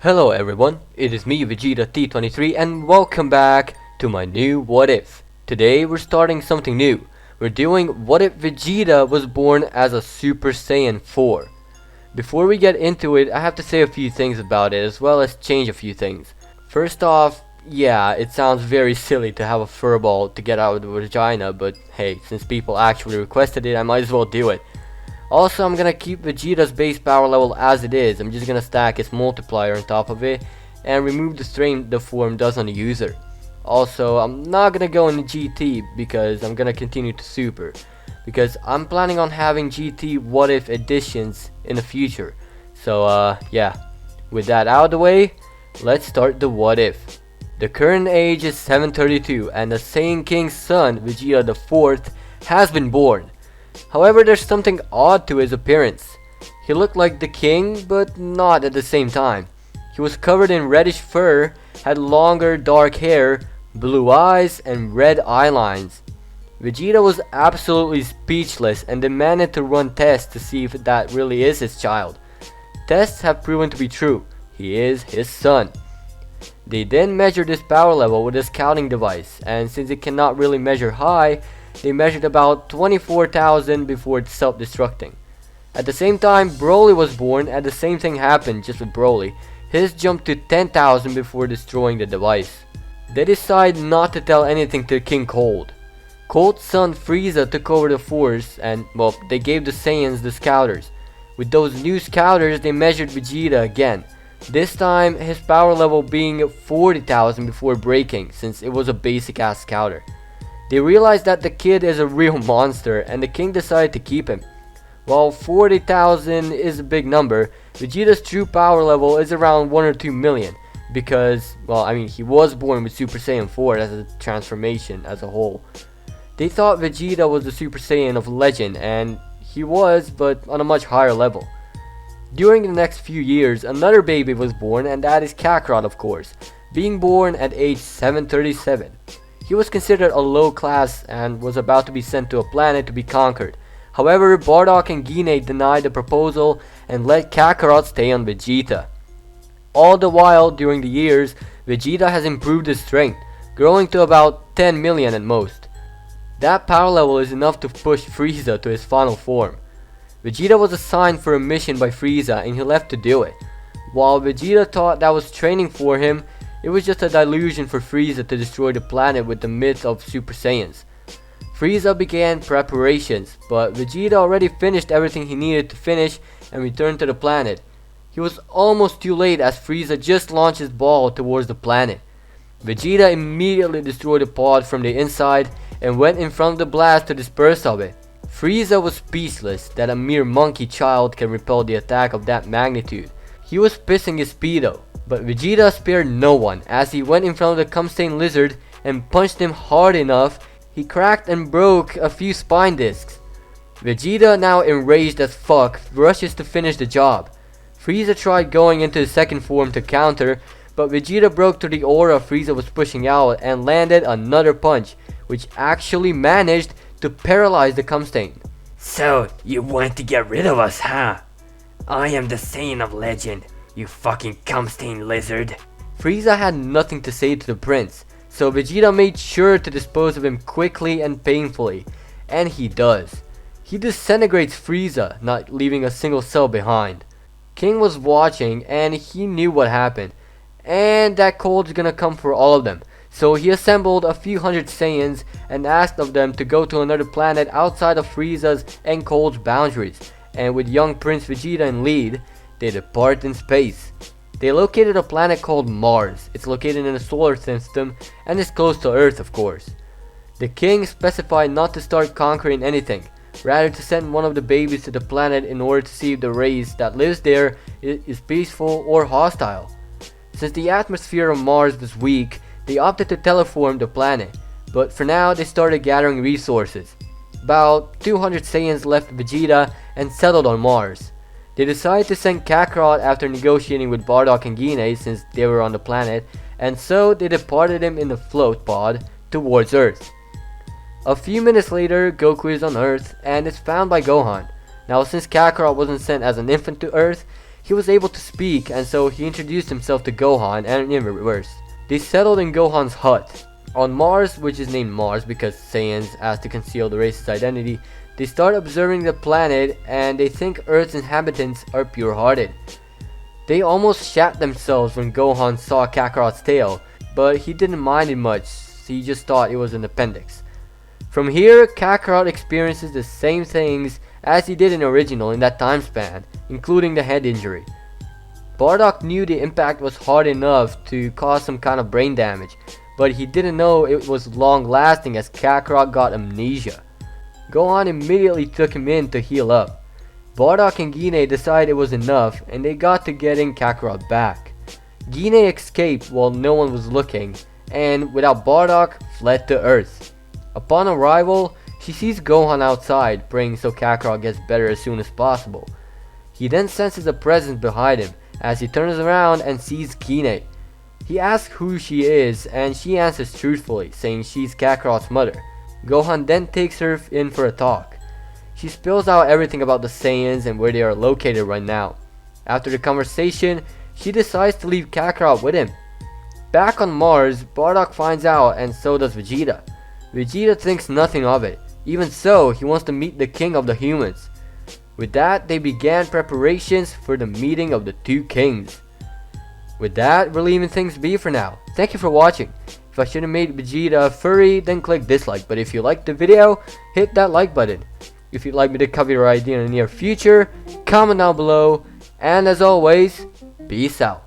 Hello everyone, it is me Vegeta T23 and welcome back to my new What If. Today we're starting something new. We're doing What If Vegeta was born as a Super Saiyan 4. Before we get into it, I have to say a few things about it as well as change a few things. First off, yeah, it sounds very silly to have a furball to get out of the vagina, but hey, since people actually requested it, I might as well do it. Also, I'm gonna keep Vegeta's base power level as it is. I'm just gonna stack his multiplier on top of it and remove the strain the form does on the user. Also, I'm not gonna go into GT because I'm gonna continue to Super, because I'm planning on having GT What If editions in the future. So yeah, with that out of the way, let's start the What If. The current age is 732 and the Saiyan King's son, Vegeta the 4th, has been born. However, there's something odd to his appearance. He looked like the king, but not at the same time. He was covered in reddish fur, had longer dark hair, blue eyes, and red eye lines. Vegeta was absolutely speechless and demanded to run tests to see if that really is his child. Tests have proven to be true. He is his son. They then measured his power level with a scouting device, and since it cannot really measure high, they measured about 24,000 before it's self-destructing. At the same time Broly was born, and the same thing happened just with Broly. His jumped to 10,000 before destroying the device. They decided not to tell anything to King Cold. Cold's son Frieza took over the force and, well, they gave the Saiyans the scouters. With those new scouters they measured Vegeta again. This time his power level being 40,000 before breaking, since it was a basic ass scouter. They realized that the kid is a real monster and the king decided to keep him. While 40,000 is a big number, Vegeta's true power level is around 1 or 2 million because, well, I mean, he was born with Super Saiyan 4 as a transformation as a whole. They thought Vegeta was the Super Saiyan of legend, and he was, but on a much higher level. During the next few years, another baby was born, and that is Kakarot, of course, being born at age 737. He was considered a low class and was about to be sent to a planet to be conquered. However, Bardock and Gine denied the proposal and let Kakarot stay on Vegeta. All the while, during the years, Vegeta has improved his strength, growing to about 10 million at most. That power level is enough to push Frieza to his final form. Vegeta was assigned for a mission by Frieza and he left to do it. While Vegeta thought that was training for him, it was just a delusion for Frieza to destroy the planet with the myth of Super Saiyans. Frieza began preparations, but Vegeta already finished everything he needed to finish and returned to the planet. He was almost too late as Frieza just launched his ball towards the planet. Vegeta immediately destroyed the pod from the inside and went in front of the blast to disperse of it. Frieza was speechless that a mere monkey child can repel the attack of that magnitude. He was pissing his speedo. But Vegeta spared no one as he went in front of the cum-stained lizard and punched him hard enough, he cracked and broke a few spine discs. Vegeta, now enraged as fuck, rushes to finish the job. Frieza tried going into the second form to counter, but Vegeta broke through the aura Frieza was pushing out and landed another punch, which actually managed to paralyze the cum-stain. So, you want to get rid of us, huh? I am the Saiyan of legend. You fucking cum-stained lizard. Frieza had nothing to say to the prince, so Vegeta made sure to dispose of him quickly and painfully, and he does. He disintegrates Frieza, not leaving a single cell behind. King was watching and he knew what happened, and that Cold's gonna come for all of them, so he assembled a few hundred Saiyans and asked of them to go to another planet outside of Frieza's and Cold's boundaries, and with young Prince Vegeta in lead, they depart in space. They located a planet called Mars. It's located in the solar system and is close to Earth, of course. The king specified not to start conquering anything, rather to send one of the babies to the planet in order to see if the race that lives there is peaceful or hostile. Since the atmosphere of Mars was weak, they opted to terraform the planet, but for now they started gathering resources. About 200 Saiyans left Vegeta and settled on Mars. They decided to send Kakarot after negotiating with Bardock and Gine since they were on the planet, and so they departed him in the float pod towards Earth. A few minutes later, Goku is on Earth and is found by Gohan. Now, since Kakarot wasn't sent as an infant to Earth, He was able to speak, and so he introduced himself to Gohan, and in reverse. They settled in Gohan's hut. On Mars, which is named Mars because Saiyans asked to conceal the race's identity, they start observing the planet and they think Earth's inhabitants are pure-hearted. They almost shat themselves when Gohan saw Kakarot's tail, but he didn't mind it much, he just thought it was an appendix. From here, Kakarot experiences the same things as he did in original in that time span, including the head injury. Bardock knew the impact was hard enough to cause some kind of brain damage, but he didn't know it was long lasting as Kakarot got amnesia. Gohan immediately took him in to heal up. Bardock and Guinea decided it was enough and they got to getting Kakarot back. Guinea escaped while no one was looking and without Bardock fled to Earth. Upon arrival, she sees Gohan outside praying so Kakarot gets better as soon as possible. He then senses a presence behind him as he turns around and sees Guinea. He asks who she is and she answers truthfully, saying she's Kakarot's mother. Gohan then takes her in for a talk. She spills out everything about the Saiyans and where they are located right now. After the conversation, she decides to leave Kakarot with him. Back on Mars, Bardock finds out and so does Vegeta. Vegeta thinks nothing of it. Even so, he wants to meet the king of the humans. With that, they began preparations for the meeting of the two kings. With that, we're leaving things be for now. Thank you for watching. If I should have made Vegeta a furry, then click dislike. But if you liked the video, hit that like button. If you'd like me to cover your idea in the near future, comment down below. And as always, peace out.